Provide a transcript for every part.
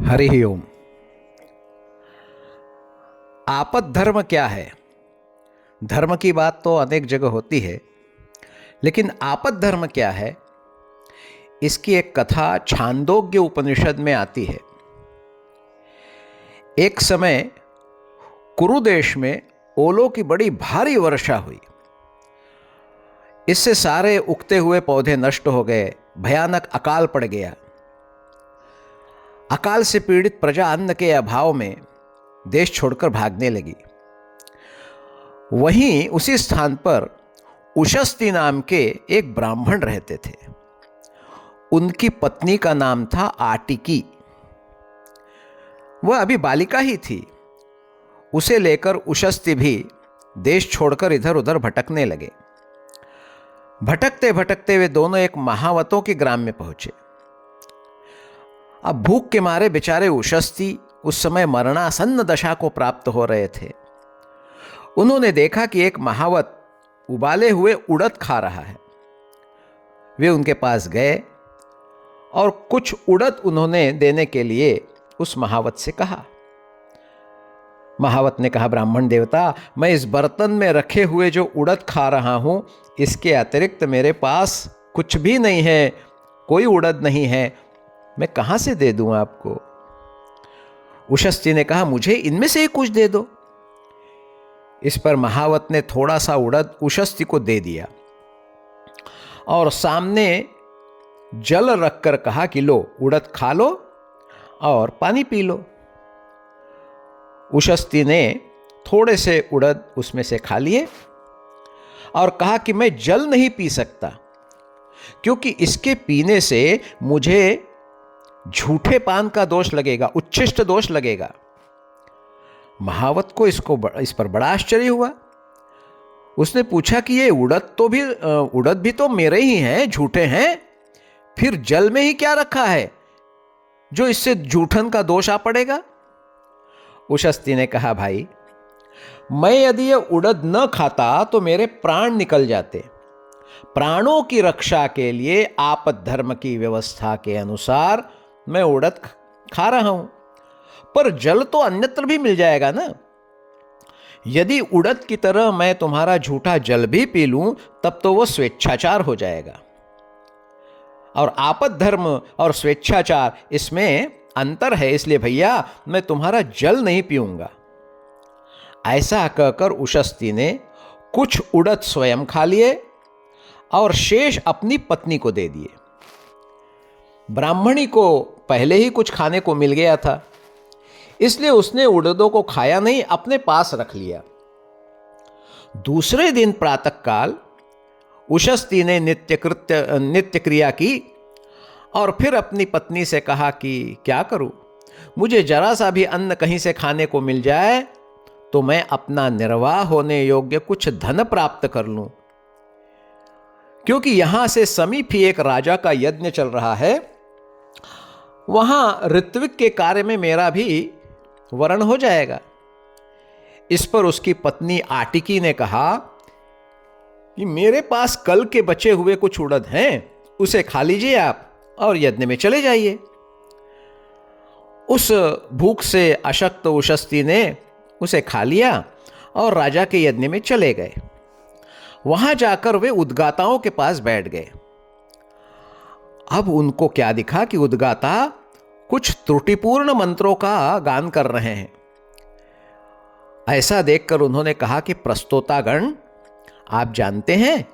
हरि ओम। आपद धर्म क्या है? धर्म की बात तो अनेक जगह होती है, लेकिन आपद धर्म क्या है, इसकी एक कथा छांदोग्य उपनिषद में आती है। एक समय कुरु देश में ओलों की बड़ी भारी वर्षा हुई। इससे सारे उगते हुए पौधे नष्ट हो गए, भयानक अकाल पड़ गया। अकाल से पीड़ित प्रजा अन्न के अभाव में देश छोड़कर भागने लगी। वहीं उसी स्थान पर उशस्ती नाम के एक ब्राह्मण रहते थे। उनकी पत्नी का नाम था आटिकी। वह अभी बालिका ही थी। उसे लेकर उशस्ती भी देश छोड़कर इधर उधर भटकने लगे। भटकते भटकते वे दोनों एक महावतों के ग्राम में पहुंचे। अब भूख के मारे बेचारे उशस्ती उस समय मरणासन्न दशा को प्राप्त हो रहे थे। उन्होंने देखा कि एक महावत उबाले हुए उड़द खा रहा है। वे उनके पास गए और कुछ उड़द उन्होंने देने के लिए उस महावत से कहा। महावत ने कहा, ब्राह्मण देवता, मैं इस बर्तन में रखे हुए जो उड़द खा रहा हूं, इसके अतिरिक्त मेरे पास कुछ भी नहीं है, कोई उड़द नहीं है, मैं कहां से दे दूं आपको? उशस्ती ने कहा, मुझे इनमें से ही कुछ दे दो। इस पर महावत ने थोड़ा सा उड़द उशस्ती को दे दिया और सामने जल रखकर कहा कि लो, उड़द खा लो और पानी पी लो। उशस्ती ने थोड़े से उड़द उसमें से खा लिए और कहा कि मैं जल नहीं पी सकता, क्योंकि इसके पीने से मुझे झूठे पान का दोष लगेगा, उच्छिष्ट दोष लगेगा। महावत को इस पर बड़ा आश्चर्य हुआ। उसने पूछा कि ये उड़द भी तो मेरे ही हैं, झूठे हैं, फिर जल में ही क्या रखा है जो इससे झूठन का दोष आ पड़ेगा? उशस्ती ने कहा, भाई, मैं यदि ये उड़द न खाता तो मेरे प्राण निकल जाते। प्राणों की रक्षा के लिए आपद धर्म की व्यवस्था के अनुसार मैं उड़द खा रहा हूं, पर जल तो अन्यत्र भी मिल जाएगा ना। यदि उड़द की तरह मैं तुम्हारा झूठा जल भी पी लूं, तब तो वह स्वेच्छाचार हो जाएगा। और आपद धर्म और स्वेच्छाचार, इसमें अंतर है, इसलिए भैया मैं तुम्हारा जल नहीं पीऊंगा। ऐसा कहकर उशस्ती ने कुछ उड़द स्वयं खा लिए और शेष अपनी पत्नी को दे दिए। ब्राह्मणी को पहले ही कुछ खाने को मिल गया था, इसलिए उसने उड़दों को खाया नहीं, अपने पास रख लिया। दूसरे दिन प्रातःकाल उशस्ती ने नित्य क्रिया की और फिर अपनी पत्नी से कहा कि क्या करूं, मुझे जरा सा भी अन्न कहीं से खाने को मिल जाए तो मैं अपना निर्वाह होने योग्य कुछ धन प्राप्त कर लूं, क्योंकि यहां से समीप ही एक राजा का यज्ञ चल रहा है। वहां ऋत्विक के कार्य में मेरा भी वरण हो जाएगा। इस पर उसकी पत्नी आटिकी ने कहा कि मेरे पास कल के बचे हुए कुछ उड़द हैं, उसे खा लीजिए आप और यज्ञ में चले जाइए। उस भूख से अशक्त उशस्ती ने उसे खा लिया और राजा के यज्ञ में चले गए। वहां जाकर वे उद्गाताओं के पास बैठ गए। अब उनको क्या दिखा कि उद्गाता कुछ त्रुटिपूर्ण मंत्रों का गान कर रहे हैं। ऐसा देखकर उन्होंने कहा कि प्रस्तोतागण, आप जानते हैं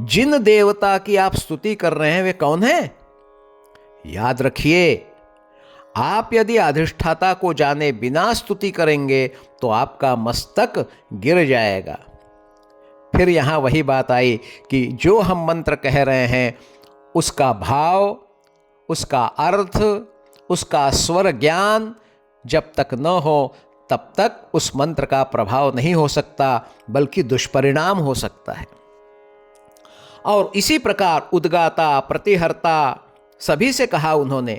जिन देवता की आप स्तुति कर रहे हैं वे कौन हैं? याद रखिए, आप यदि अधिष्ठाता को जाने बिना स्तुति करेंगे तो आपका मस्तक गिर जाएगा। फिर यहां वही बात आई कि जो हम मंत्र कह रहे हैं उसका भाव, उसका अर्थ, उसका स्वर ज्ञान जब तक न हो तब तक उस मंत्र का प्रभाव नहीं हो सकता, बल्कि दुष्परिणाम हो सकता है। और इसी प्रकार उद्गाता, प्रतिहर्ता सभी से कहा उन्होंने।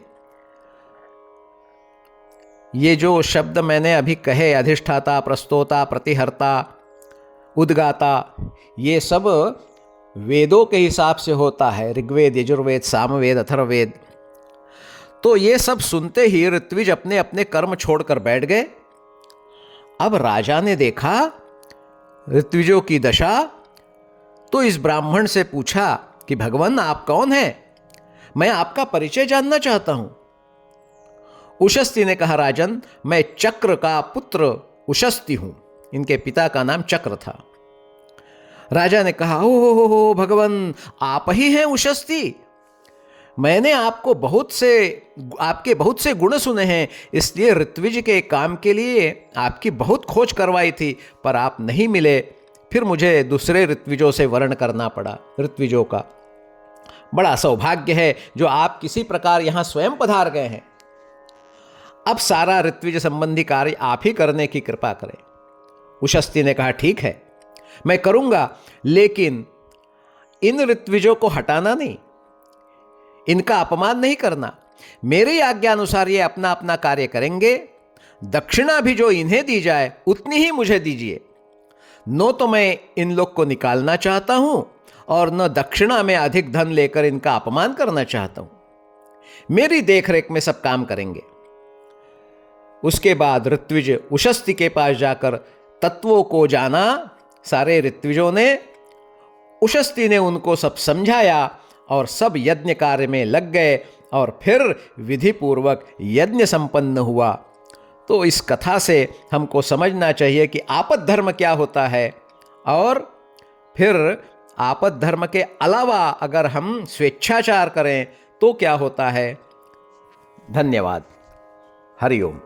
ये जो शब्द मैंने अभी कहे, अधिष्ठाता, प्रस्तोता, प्रतिहर्ता, उद्गाता, ये सब वेदों के हिसाब से होता है, ऋग्वेद, यजुर्वेद, सामवेद, अथर्ववेद। तो ये सब सुनते ही ऋत्विज अपने अपने कर्म छोड़कर बैठ गए। अब राजा ने देखा ऋत्विजों की दशा, तो इस ब्राह्मण से पूछा कि भगवान आप कौन हैं? मैं आपका परिचय जानना चाहता हूं। उशस्ती ने कहा, राजन मैं चक्र का पुत्र उशस्ती हूं। इनके पिता का नाम चक्र था। राजा ने कहा, हो भगवान आप ही हैं उशस्ती? मैंने आपको आपके बहुत से गुण सुने हैं, इसलिए ऋत्विज के काम के लिए आपकी बहुत खोज करवाई थी, पर आप नहीं मिले। फिर मुझे दूसरे ऋत्विजों से वर्ण करना पड़ा। ऋत्विजों का बड़ा सौभाग्य है जो आप किसी प्रकार यहां स्वयं पधार गए हैं। अब सारा ऋत्विज संबंधी कार्य आप ही करने की कृपा करें। उशस्ती ने कहा, ठीक है मैं करूंगा, लेकिन इन ऋत्विजों को हटाना नहीं, इनका अपमान नहीं करना। मेरी आज्ञा अनुसार ये अपना अपना कार्य करेंगे। दक्षिणा भी जो इन्हें दी जाए उतनी ही मुझे दीजिए। न तो मैं इन लोग को निकालना चाहता हूं और न दक्षिणा में अधिक धन लेकर इनका अपमान करना चाहता हूं। मेरी देखरेख में सब काम करेंगे। उसके बाद ऋत्विज उशस्ती के पास जाकर तत्वों को जाना। सारे ऋत्विजों ने, उशस्ती ने उनको सब समझाया और सब यज्ञ कार्य में लग गए और फिर विधि पूर्वक यज्ञ संपन्न हुआ। तो इस कथा से हमको समझना चाहिए कि आपद धर्म क्या होता है, और फिर आपद धर्म के अलावा अगर हम स्वेच्छाचार करें तो क्या होता है। धन्यवाद। हरि ओम।